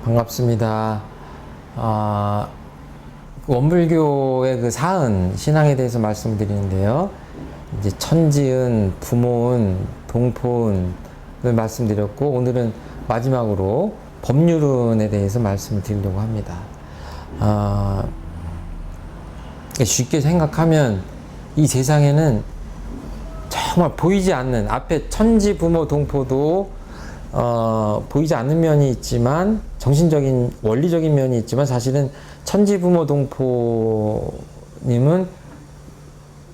반갑습니다. 원불교의 그 사은, 신앙에 대해서 말씀드리는데요. 이제 천지은, 부모은, 동포은을 말씀드렸고, 오늘은 마지막으로 법률은에 대해서 말씀을 드리려고 합니다. 쉽게 생각하면 이 세상에는 정말 보이지 않는, 앞에 천지, 부모, 동포도 보이지 않는 면이 있지만, 정신적인, 원리적인 면이 있지만, 사실은 천지, 부모, 동포님은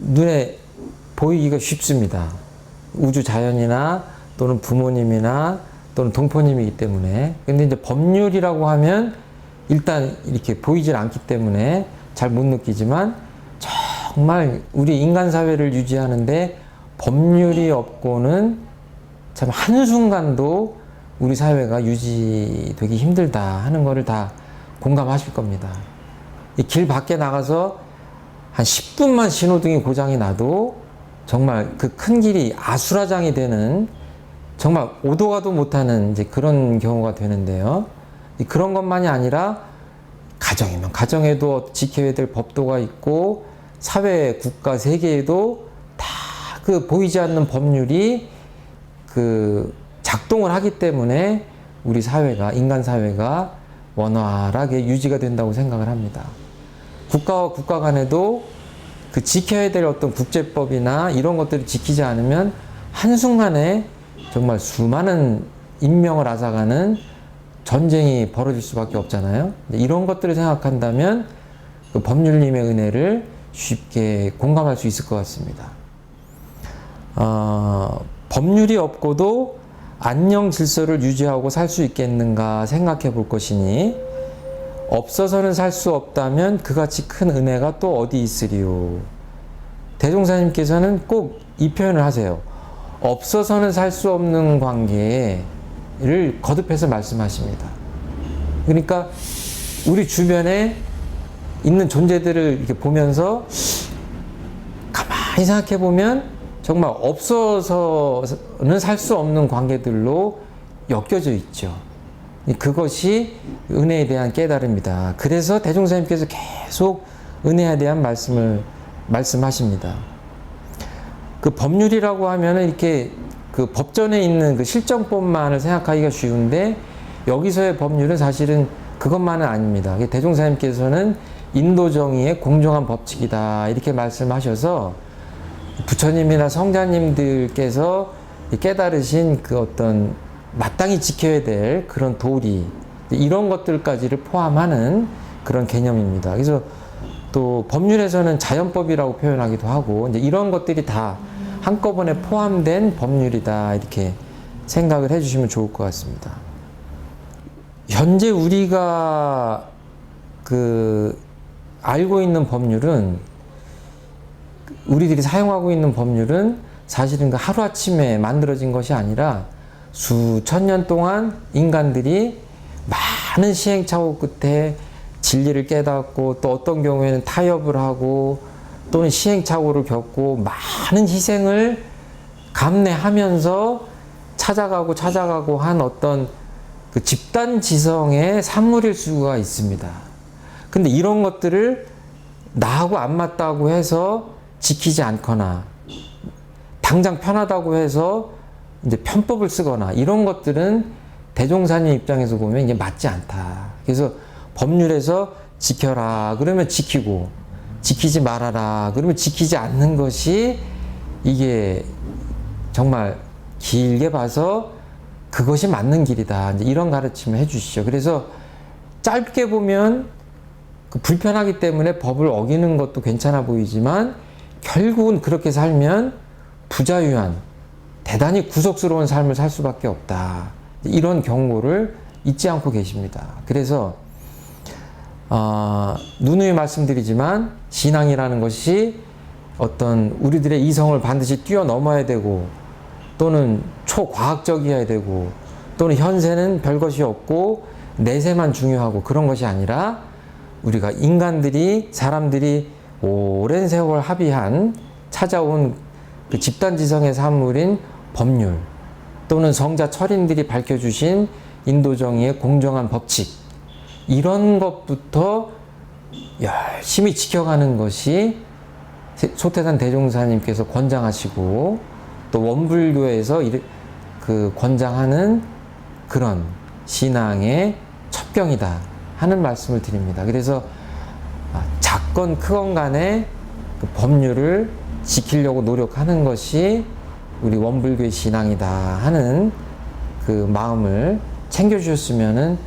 눈에 보이기가 쉽습니다. 우주 자연이나 또는 부모님이나 또는 동포님이기 때문에. 근데 이제 법률이라고 하면 일단 이렇게 보이질 않기 때문에 잘 못 느끼지만, 정말 우리 인간 사회를 유지하는데 법률이 없고는 참 한순간도 우리 사회가 유지되기 힘들다 하는 거를 다 공감하실 겁니다. 이 길 밖에 나가서 한 10분만 신호등이 고장이 나도 정말 그 큰 길이 아수라장이 되는, 정말 오도 가도 못하는 이제 그런 경우가 되는데요. 그런 것만이 아니라 가정이면 가정에도 지켜야 될 법도가 있고, 사회, 국가, 세계에도 다 그 보이지 않는 법률이 그 작동을 하기 때문에 우리 사회가, 인간 사회가 원활하게 유지가 된다고 생각을 합니다. 국가와 국가 간에도 그 지켜야 될 어떤 국제법이나 이런 것들을 지키지 않으면 한순간에 정말 수많은 인명을 앗아가는 전쟁이 벌어질 수밖에 없잖아요. 이런 것들을 생각한다면 그 법률님의 은혜를 쉽게 공감할 수 있을 것 같습니다. 법률이 없고도 안녕 질서를 유지하고 살 수 있겠는가 생각해 볼 것이니, 없어서는 살 수 없다면 그같이 큰 은혜가 또 어디 있으리요. 대종사님께서는 꼭 이 표현을 하세요. 없어서는 살 수 없는 관계를 거듭해서 말씀하십니다. 그러니까 우리 주변에 있는 존재들을 이렇게 보면서 가만히 생각해 보면 정말 없어서는 살 수 없는 관계들로 엮여져 있죠. 그것이 은혜에 대한 깨달음이다. 그래서 대종사님께서 계속 은혜에 대한 말씀하십니다. 그 법률이라고 하면은 이렇게 그 법전에 있는 그 실정법만을 생각하기가 쉬운데, 여기서의 법률은 사실은 그것만은 아닙니다. 대종사님께서는 인도정의의 공정한 법칙이다 이렇게 말씀하셔서, 부처님이나 성자님들께서 깨달으신 그 어떤 마땅히 지켜야 될 그런 도리, 이런 것들까지를 포함하는 그런 개념입니다. 그래서 또 법률에서는 자연법이라고 표현하기도 하고, 이제 이런 것들이 다 한꺼번에 포함된 법률이다 이렇게 생각을 해주시면 좋을 것 같습니다. 현재 우리가 그 알고 있는 법률은, 우리들이 사용하고 있는 법률은 사실은 그 하루아침에 만들어진 것이 아니라 수천 년 동안 인간들이 많은 시행착오 끝에 진리를 깨닫고, 또 어떤 경우에는 타협을 하고 또는 시행착오를 겪고 많은 희생을 감내하면서 찾아가고 한 어떤 그 집단 지성의 산물일 수가 있습니다. 근데 이런 것들을 나하고 안 맞다고 해서 지키지 않거나, 당장 편하다고 해서 이제 편법을 쓰거나, 이런 것들은 대종사님 입장에서 보면 이게 맞지 않다. 그래서 법률에서 지켜라 그러면 지키고, 지키지 말아라 그러면 지키지 않는 것이, 이게 정말 길게 봐서 그것이 맞는 길이다, 이런 가르침을 해주시죠. 그래서 짧게 보면 그 불편하기 때문에 법을 어기는 것도 괜찮아 보이지만, 결국은 그렇게 살면 부자유한, 대단히 구속스러운 삶을 살 수밖에 없다, 이런 경고를 잊지 않고 계십니다. 그래서 누누이 말씀드리지만, 신앙이라는 것이 어떤 우리들의 이성을 반드시 뛰어넘어야 되고, 또는 초과학적이어야 되고, 또는 현세는 별것이 없고 내세만 중요하고, 그런 것이 아니라 우리가 인간들이, 사람들이 오랜 세월 합의한, 찾아온 그 집단지성의 산물인 법률, 또는 성자 철인들이 밝혀주신 인도정의의 공정한 법칙, 이런 것부터 열심히 지켜가는 것이 소태산 대종사님께서 권장하시고 또 원불교에서 그 권장하는 그런 신앙의 첩경이다 하는 말씀을 드립니다. 그래서 작건 크건 간에 그 법률을 지키려고 노력하는 것이 우리 원불교의 신앙이다 하는 그 마음을 챙겨주셨으면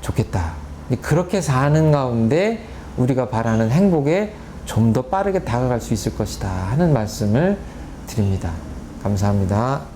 좋겠다. 그렇게 사는 가운데 우리가 바라는 행복에 좀 더 빠르게 다가갈 수 있을 것이다 하는 말씀을 드립니다. 감사합니다.